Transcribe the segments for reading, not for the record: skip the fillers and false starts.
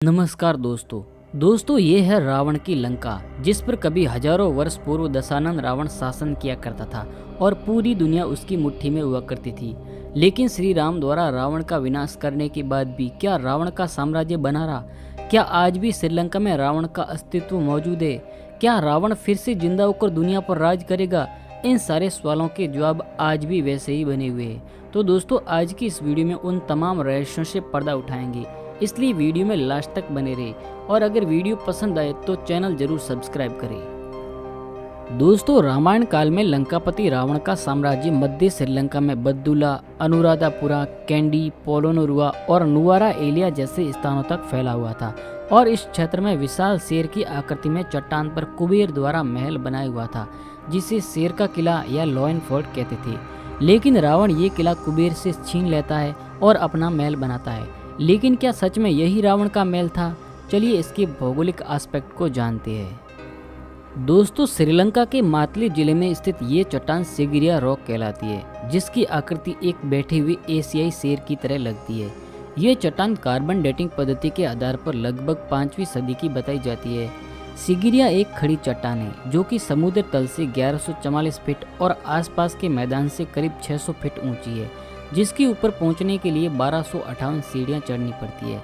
नमस्कार दोस्तों ये है रावण की लंका, जिस पर कभी हजारों वर्ष पूर्व दशानन रावण शासन किया करता था और पूरी दुनिया उसकी मुट्ठी में हुआ करती थी। लेकिन श्री राम द्वारा रावण का विनाश करने के बाद भी क्या रावण का साम्राज्य बना रहा? क्या आज भी श्रीलंका में रावण का अस्तित्व मौजूद है? क्या रावण फिर से जिंदा होकर दुनिया पर राज करेगा? इन सारे सवालों के जवाब आज भी वैसे ही बने हुए हैं। तो दोस्तों, आज की इस वीडियो में उन तमाम रहस्यों से पर्दा उठाएंगे, इसलिए वीडियो में लास्ट तक बने रहे और अगर वीडियो पसंद आए तो चैनल जरूर सब्सक्राइब करें। दोस्तों, रामायण काल में लंकापति रावण का साम्राज्य मध्य श्रीलंका में बद्दुला, अनुराधापुरा, कैंडी, पोलोनुरुआ और नुआरा एलिया जैसे स्थानों तक फैला हुआ था और इस क्षेत्र में विशाल शेर की आकृति में चट्टान पर कुबेर द्वारा महल बनाया हुआ था, जिसे शेर का किला या लॉयन फोर्ट कहते थे। लेकिन रावण ये किला कुबेर से छीन लेता है और अपना महल बनाता है। लेकिन क्या सच में यही रावण का महल था? चलिए इसके भौगोलिक एस्पेक्ट को जानते हैं। दोस्तों, श्रीलंका के मातली जिले में स्थित ये चट्टान सिगिरिया रॉक कहलाती है, जिसकी आकृति एक बैठे हुए एशियाई शेर की तरह लगती है। ये चट्टान कार्बन डेटिंग पद्धति के आधार पर लगभग 5वीं सदी की बताई जाती है। सिगिरिया एक खड़ी चट्टान है जो कि समुद्र तल से 1144 फीट और आसपास के मैदान से करीब 600 फीट ऊंची है, जिसके ऊपर पहुंचने के लिए 1258 सीढ़ियां चढ़नी पड़ती है।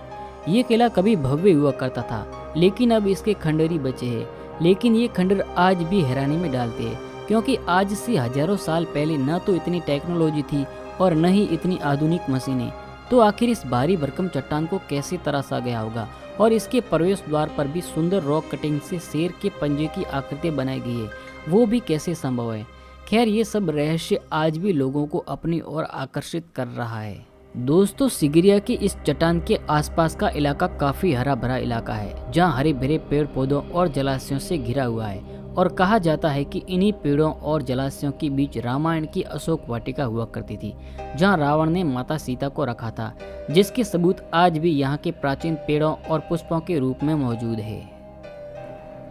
ये किला कभी भव्य हुआ करता था, लेकिन अब इसके खंडर ही बचे हैं। लेकिन ये खंडर आज भी हैरानी में डालते हैं, क्योंकि आज से हजारों साल पहले न तो इतनी टेक्नोलॉजी थी और न ही इतनी आधुनिक मशीनें। तो आखिर इस भारी भरकम चट्टान को कैसे तराशा गया होगा और इसके प्रवेश द्वार पर भी सुंदर रॉक कटिंग से शेर के पंजे की आकृति बनाई गई है, वो भी कैसे संभव है? खैर, ये सब रहस्य आज भी लोगों को अपनी ओर आकर्षित कर रहा है। दोस्तों, सिगिरिया की इस चट्टान के आसपास का इलाका काफी हरा भरा इलाका है, जहाँ हरे भरे पेड़ पौधों और जलाशयों से घिरा हुआ है और कहा जाता है कि इन्हीं पेड़ों और जलाशयों के बीच रामायण की अशोक वाटिका हुआ करती थी, जहाँ रावण ने माता सीता को रखा था, जिसके सबूत आज भी यहाँ के प्राचीन पेड़ों और पुष्पों के रूप में मौजूद है।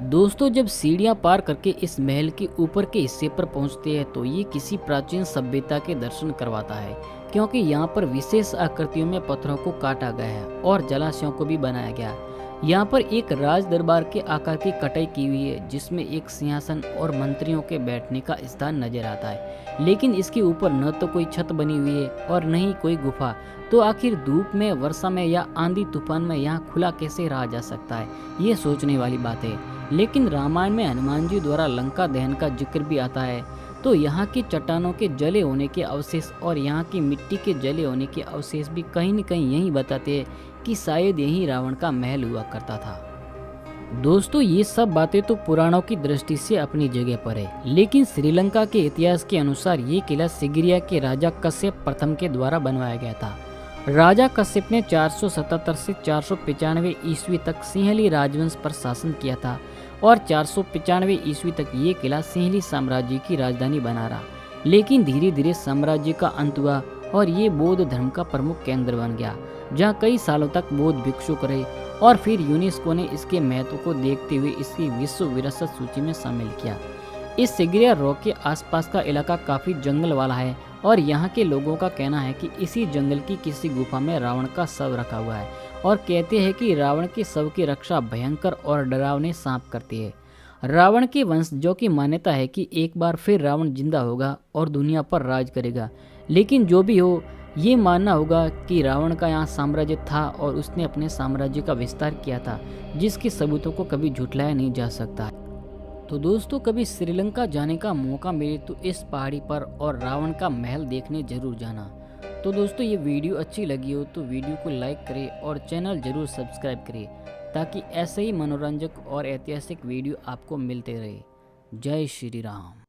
दोस्तों, जब सीढ़ियां पार करके इस महल के ऊपर के हिस्से पर पहुंचते हैं तो ये किसी प्राचीन सभ्यता के दर्शन करवाता है, क्योंकि यहाँ पर विशेष आकृतियों में पत्थरों को काटा गया है और जलाशयों को भी बनाया गया। यहाँ पर एक राज दरबार के आकार की कटाई की हुई है, जिसमें एक सिंहासन और मंत्रियों के बैठने का स्थान नजर आता है। लेकिन इसके ऊपर न तो कोई छत बनी हुई है और न ही कोई गुफा। तो आखिर धूप में, वर्षा में या आंधी तूफान में यहाँ खुला कैसे रहा जा सकता है? ये सोचने वाली बात है। लेकिन रामायण में हनुमान जी द्वारा लंका दहन का जिक्र भी आता है, तो यहाँ की चट्टानों के जले होने के अवशेष और यहाँ की मिट्टी के जले होने के अवशेष भी कहीं न कहीं यही बताते हैं कि शायद यही रावण का महल हुआ करता था। दोस्तों, ये सब बातें तो पुराणों की दृष्टि से अपनी जगह पर है, लेकिन श्रीलंका के इतिहास के अनुसार ये किला सिगिरिया के राजा कश्यप प्रथम के द्वारा बनवाया गया था। राजा कश्यप ने 477 से 495 ईस्वी तक सिंहली राजवंश पर शासन किया था और 495 ईस्वी तक ये किला सिंहली साम्राज्य की राजधानी बना रहा। लेकिन धीरे धीरे साम्राज्य का अंत हुआ और ये बौद्ध धर्म का प्रमुख केंद्र बन गया, जहाँ कई सालों तक बौद्ध भिक्षुक रहे और फिर यूनेस्को ने इसके महत्व को देखते हुए इसकी विश्व विरासत सूची में शामिल किया। इस सिगिरिया रॉक के आसपास का इलाका काफी जंगल वाला है और यहाँ के लोगों का कहना है कि इसी जंगल की किसी गुफा में रावण का शव रखा हुआ है और कहते हैं कि रावण के शव की रक्षा भयंकर और डरावने सांप करती है। रावण के वंश, जो की मान्यता है कि एक बार फिर रावण जिंदा होगा और दुनिया पर राज करेगा। लेकिन जो भी हो, ये मानना होगा कि रावण का यहाँ साम्राज्य था और उसने अपने साम्राज्य का विस्तार किया था, जिसके सबूतों को कभी झुठलाया नहीं जा सकता। तो दोस्तों, कभी श्रीलंका जाने का मौका मिले तो इस पहाड़ी पर और रावण का महल देखने जरूर जाना। तो दोस्तों, ये वीडियो अच्छी लगी हो तो वीडियो को लाइक करें और चैनल जरूर सब्सक्राइब करें, ताकि ऐसे ही मनोरंजक और ऐतिहासिक वीडियो आपको मिलते रहे। जय श्री राम।